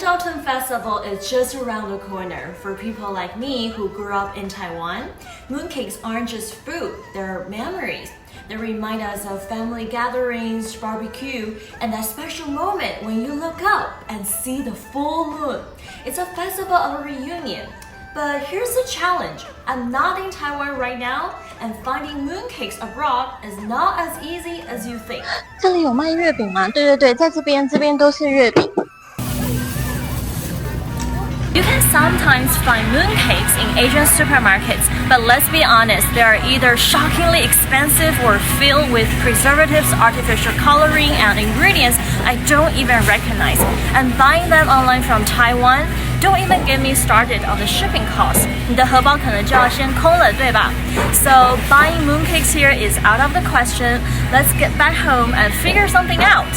Mid-Autumn Festival is just around the corner. For people like me who grew up in Taiwan, mooncakes aren't just food, they're memories. They remind us of family gatherings, barbecue, and that special moment when you look up and see the full moon. It's a festival of a reunion. But here's the challenge. I'm not in Taiwan right now, and finding mooncakes abroad is not as easy as you think. 这里有卖月饼吗？对，在这边都是月饼。You can sometimes find mooncakes in Asian supermarkets, but let's be honest, they are either shockingly expensive or filled with preservatives, artificial coloring, and ingredients I don't even recognize. And buying them online from Taiwan, don't even get me started on the shipping costs. 你的荷包可能就要先空了，对吧？ So buying mooncakes here is out of the question. Let's get back home and figure something out.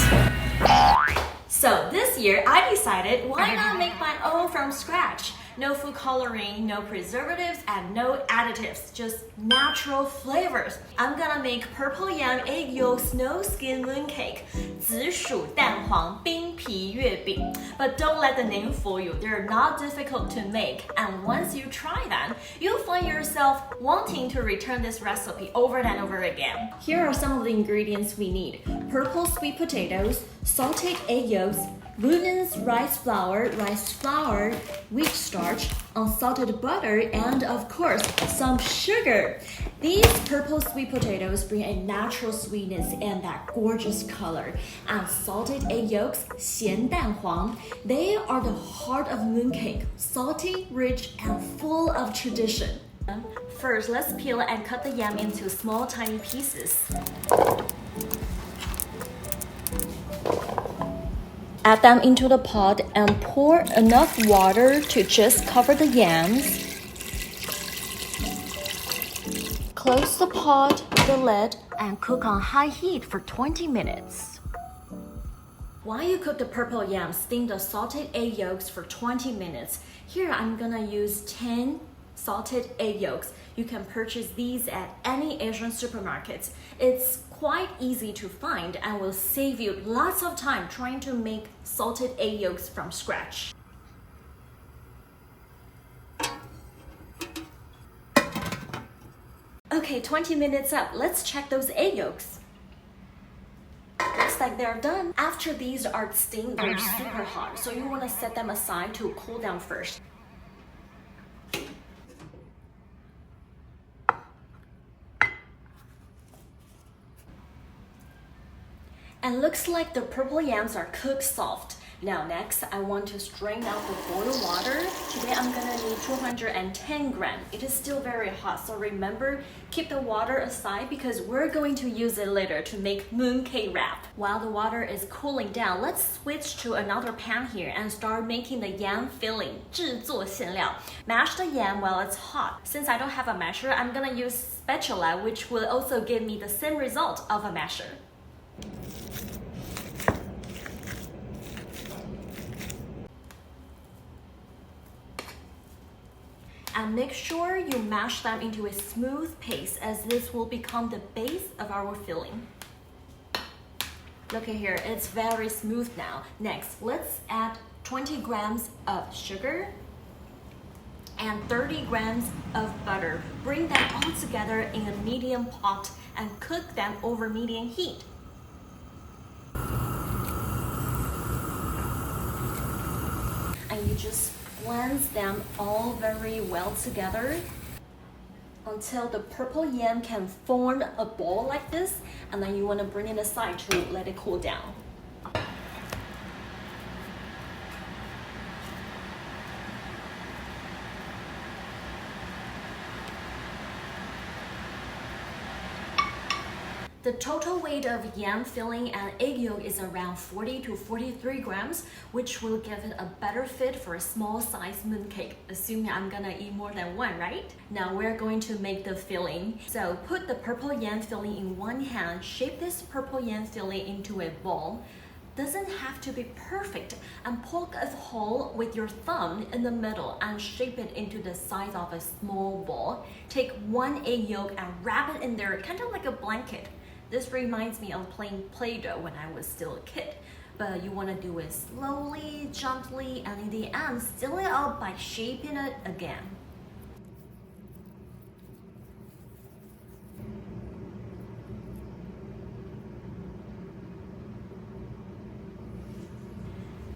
So this year, I decided why not make my own from scratch? No food coloring, no preservatives, and no additives, just natural flavors. I'm gonna make purple yam egg yolk snow skin mooncake, 紫薯蛋黄冰皮月饼. But don't let the name fool you, they're not difficult to make. And once you try them, you'll find yourself wanting to return this recipe over and over again. Here are some of the ingredients we need. Purple sweet potatoes, salted egg yolks, glutinous rice flour, wheat starch, unsalted butter, and of course, some sugar. These purple sweet potatoes bring a natural sweetness and that gorgeous color. And salted egg yolks, 咸蛋黄, they are the heart of mooncake, salty, rich, and full of tradition. First, let's peel and cut the yam into small, tiny pieces. Add them into the pot and pour enough water to just cover the yams. Close the pot, the lid, and cook on high heat for 20 minutes. While you cook the purple yams, steam the salted egg yolks for 20 minutes. Here I'm gonna use 10 salted egg yolks. You can purchase these at any Asian supermarkets. It's quite easy to find and will save you lots of time trying to make salted egg yolks from scratch. Okay, 20 minutes up. Let's check those egg yolks. Looks like they're done. After these are steamed, they're super hot, so you want to set them aside to cool down first. And looks like the purple yams are cooked soft. Now next, I want to strain out the boiled water. Today I'm gonna need 210 grams. It is still very hot, so remember, keep the water aside because we're going to use it later to make mooncake wrap. While the water is cooling down, let's switch to another pan here and start making the yam filling, 制作馅料. Mash the yam while it's hot. Since I don't have a masher, I'm gonna use spatula, which will also give me the same result of a masher. And make sure you mash them into a smooth paste as this will become the base of our filling. Look at here, it's very smooth now. Next, let's add 20 grams of sugar and 30 grams of butter. Bring them all together in a medium pot and cook them over medium heat. And you just blend them all very well together until the purple yam can form a ball like this, and then you want to bring it aside to let it cool down. The total weight of yam filling and egg yolk is around 40 to 43 grams, which will give it a better fit for a small size mooncake, assuming I'm gonna eat more than one, right? Now we're going to make the filling. So put the purple yam filling in one hand, shape this purple yam filling into a ball. Doesn't have to be perfect, and poke a hole with your thumb in the middle and shape it into the size of a small ball. Take one egg yolk and wrap it in there, kind of like a blanket. This reminds me of playing Play-Doh when I was still a kid. but you want to do it slowly, gently, and in the end, seal it up by shaping it again.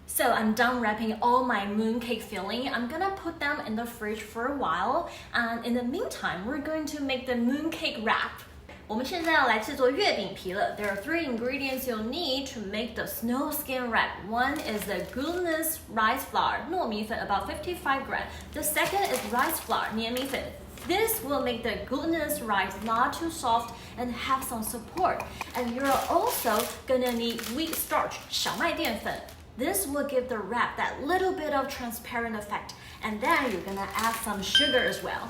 So I'm done wrapping all my mooncake filling. I'm gonna put them in the fridge for a while, and in the meantime, we're going to make the mooncake wrap. 我们现在要来制作月饼皮了。There are 3 ingredients you'll need to make the snow skin wrap. One is the glutinous rice flour, 糯米粉, about 55 grams. The second is rice flour, 黏米粉. This will make the glutinous rice not too soft and have some support. And you're also gonna need wheat starch, 小麦淀粉. This will give the wrap that little bit of transparent effect. And then you're gonna add some sugar as well.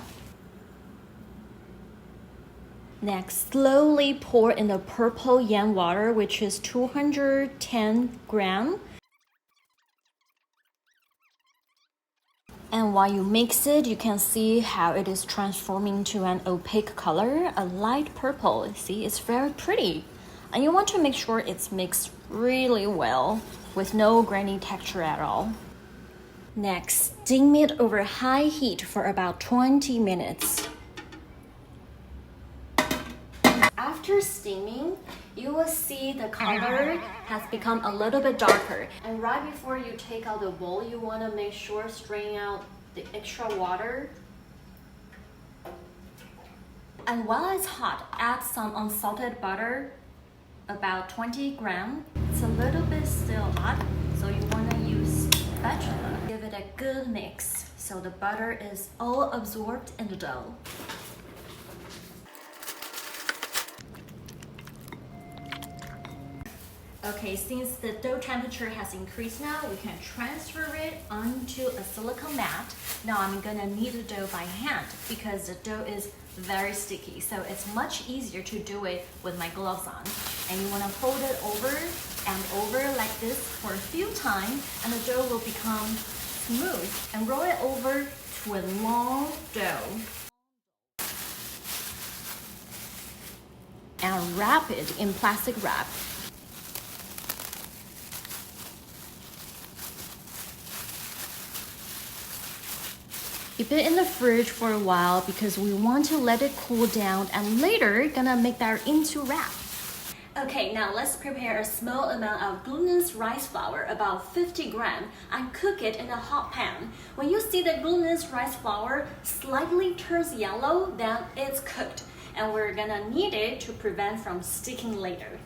Next, slowly pour in the purple yam water, which is 210 grams. And while you mix it, you can see how it is transforming to an opaque color, a light purple. See, it's very pretty. And you want to make sure it's mixed really well with no grainy texture at all. Next, steam it over high heat for about 20 minutes. After steaming, you will see the color has become a little bit darker. And right before you take out the bowl, you want to make sure strain out the extra water. And while it's hot, add some unsalted butter, about 20 grams. It's a little bit still hot, so you want to use spatula. Give it a good mix so the butter is all absorbed in the dough. Okay, since the dough temperature has increased now, we can transfer it onto a silicone mat. Now I'm gonna knead the dough by hand because the dough is very sticky, so it's much easier to do it with my gloves on. And you wanna fold it over and over like this for a few times, and the dough will become smooth. And roll it over to a long dough. And wrap it in plastic wrap. Keep it in the fridge for a while because we want to let it cool down and later gonna make that into wrap. Okay, now let's prepare a small amount of glutinous rice flour, about 50 grams, and cook it in a hot pan. When you see the glutinous rice flour slightly turns yellow, then it's cooked. And we're gonna knead it to prevent from sticking later.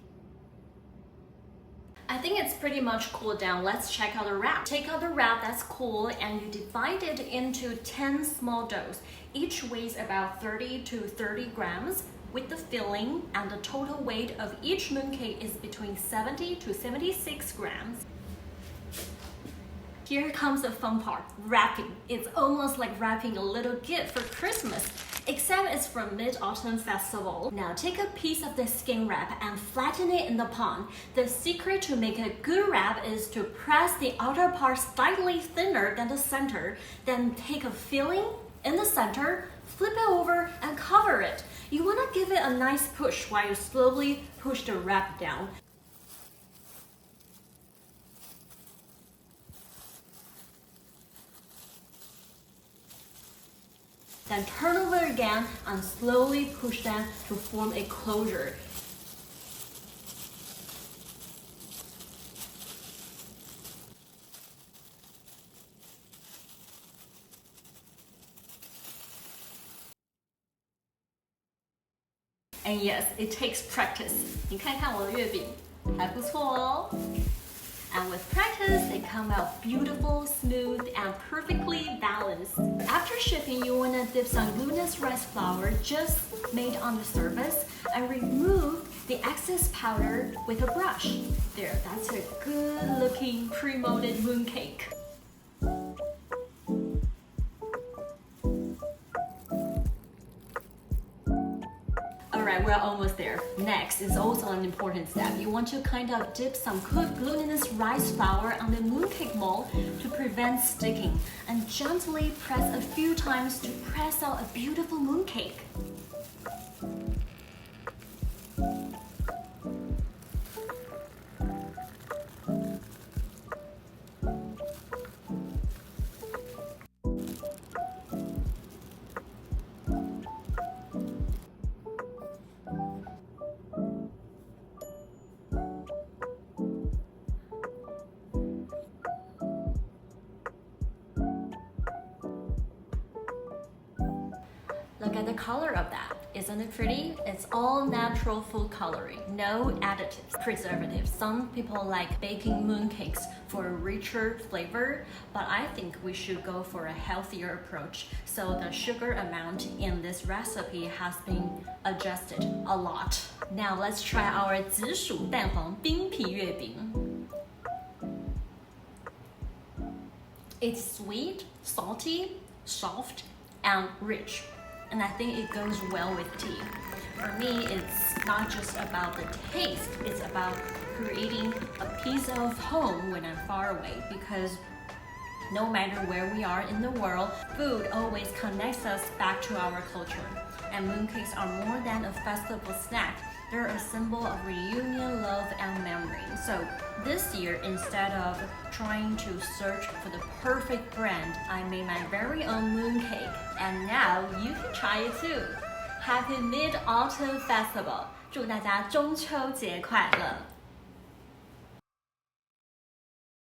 I think it's pretty much cooled down. Let's check out the wrap. Take out the wrap that's cool and you divide it into 10 small doughs. Each weighs about 30 to 30 grams with the filling, and the total weight of each mooncake is between 70 to 76 grams. Here comes the fun part, wrapping. It's almost like wrapping a little gift for Christmas, except it's from Mid-Autumn Festival. Now take a piece of the skin wrap and flatten it in the palm. The secret to make a good wrap is to press the outer part slightly thinner than the center, then take a filling in the center, flip it over and cover it. You want to give it a nice push while you slowly push the wrap down. Then turn over again and slowly push them to form a closure. And yes, it takes practice. 你看看我的月饼，还不错哦。And with practice, they come out beautiful, smooth, and perfectly balanced. After shipping, you want to dip some glutinous rice flour just made on the surface and remove the excess powder with a brush. There, that's a good-looking pre-molded mooncake. Alright, we're almost there. Next is also an important step. You want to kind of dip some cooked glutinous rice flour on the mooncake mold to prevent sticking, and gently press a few times to press out a beautiful mooncake. Look at the color of that. Isn't it pretty? It's all natural food coloring, no additives, preservatives. Some people like baking mooncakes for a richer flavor, but I think we should go for a healthier approach. So the sugar amount in this recipe has been adjusted a lot. Now let's try our 紫薯蛋黄冰皮月饼. It's sweet, salty, soft, and rich. And I think it goes well with tea. For me, it's not just about the taste, it's about creating a piece of home when I'm far away, because no matter where we are in the world, food always connects us back to our culture. And mooncakes are more than a festival snack. They're a symbol of reunion, love, and memory. So this year, instead of trying to search for the perfect brand, I made my very own mooncake. And now you can try it too. Happy Mid-Autumn Festival! 祝大家中秋节快乐！